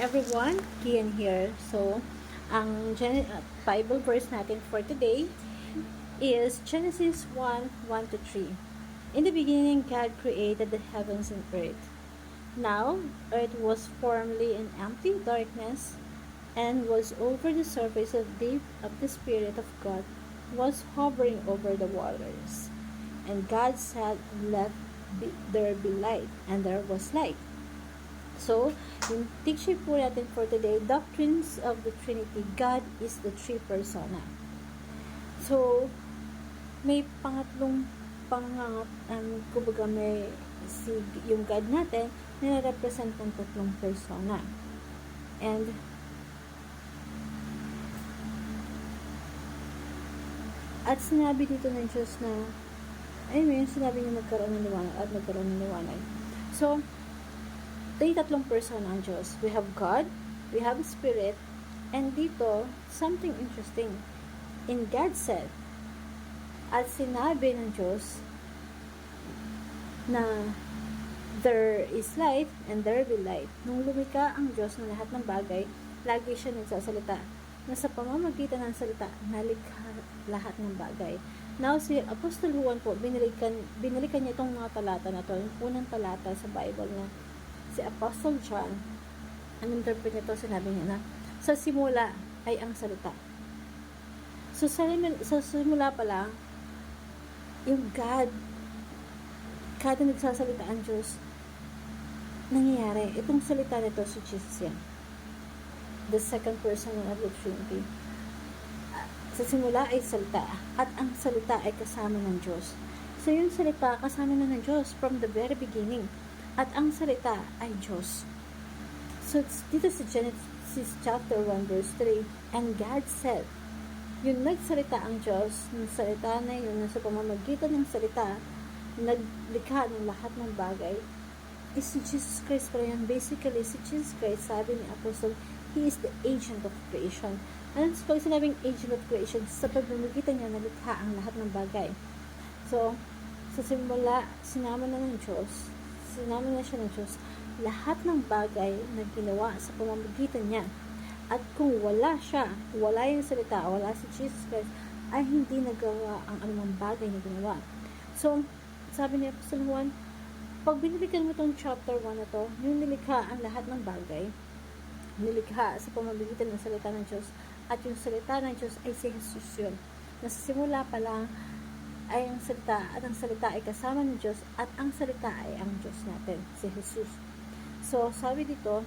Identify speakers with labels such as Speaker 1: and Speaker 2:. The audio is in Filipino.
Speaker 1: everyone, Kian here. So, ang Bible verse natin for today is Genesis 1:1 to 3. In the beginning, God created the heavens and earth. Now, earth was formerly in empty darkness and was over the surface of deep of the Spirit of God was hovering over the waters. And God said, there be light, and there was light. So, yung teaching po natin for today, Doctrines of the Trinity. God is the three persona. So, may pangatlong kumbaga may yung God natin na represent ng tatlong persona. And at sinabi dito ng Diyos na sinabi niya magkaroon ng liwanag at magkaroon ng liwanag. So, may tatlong persona ang Diyos. We have God, we have Spirit, and dito, something interesting. In God said, at sinabi ng Diyos na there is light and there be light. Nung lumika ang Diyos ng lahat ng bagay, lagi siya nagsasalita na sa pamamagitan ng salita, nalikha lahat ng bagay. Now, si Apostol Juan po, binalikan niya itong mga talata na to, yung unang talata sa Bible na si Apostle John, ang interpret nito, sinabi niya na, sa simula ay ang salita. So, sa simula pa lang, yung God, kada nagsasalita ang Diyos, nangyayari. Itong salita nito, si Jesus yan. The second person of the Trinity. Sa simula ay salita, at ang salita ay kasama ng Diyos. So, yung salita, kasama na ng Diyos from the very beginning. At ang salita ay Diyos. So, dito sa Genesis chapter 1 verse 3, and God said, yung nagsalita ang Diyos, yung salita na yun, sa pamamagitan ng salita, naglikha ng lahat ng bagay, is si Jesus Christ pa yan. Basically, si Jesus Christ, sabi ni Apostle, He is the agent of creation. Ano pag sinabing agent of creation, sa pamamagitan niya, nalikha ang lahat ng bagay. So, sa simula, sinama na siya ng Diyos lahat ng bagay na ginawa sa pamamagitan niya. At kung wala siya, wala yung salita, wala si Jesus Christ, ay hindi nagawa ang anumang bagay na ginawa. So, sabi ni Apostol Juan, pag binilikan mo itong chapter 1 na to, yung nilikha ang lahat ng bagay, nilikha sa pamamagitan ng salita ng Diyos, at yung salita ng Diyos ay si Jesus yun. Nasa simula pa lang, ay ang salita, at ang salita ay kasama ng Diyos, at ang salita ay ang Diyos natin, si Jesus. So, sabi dito,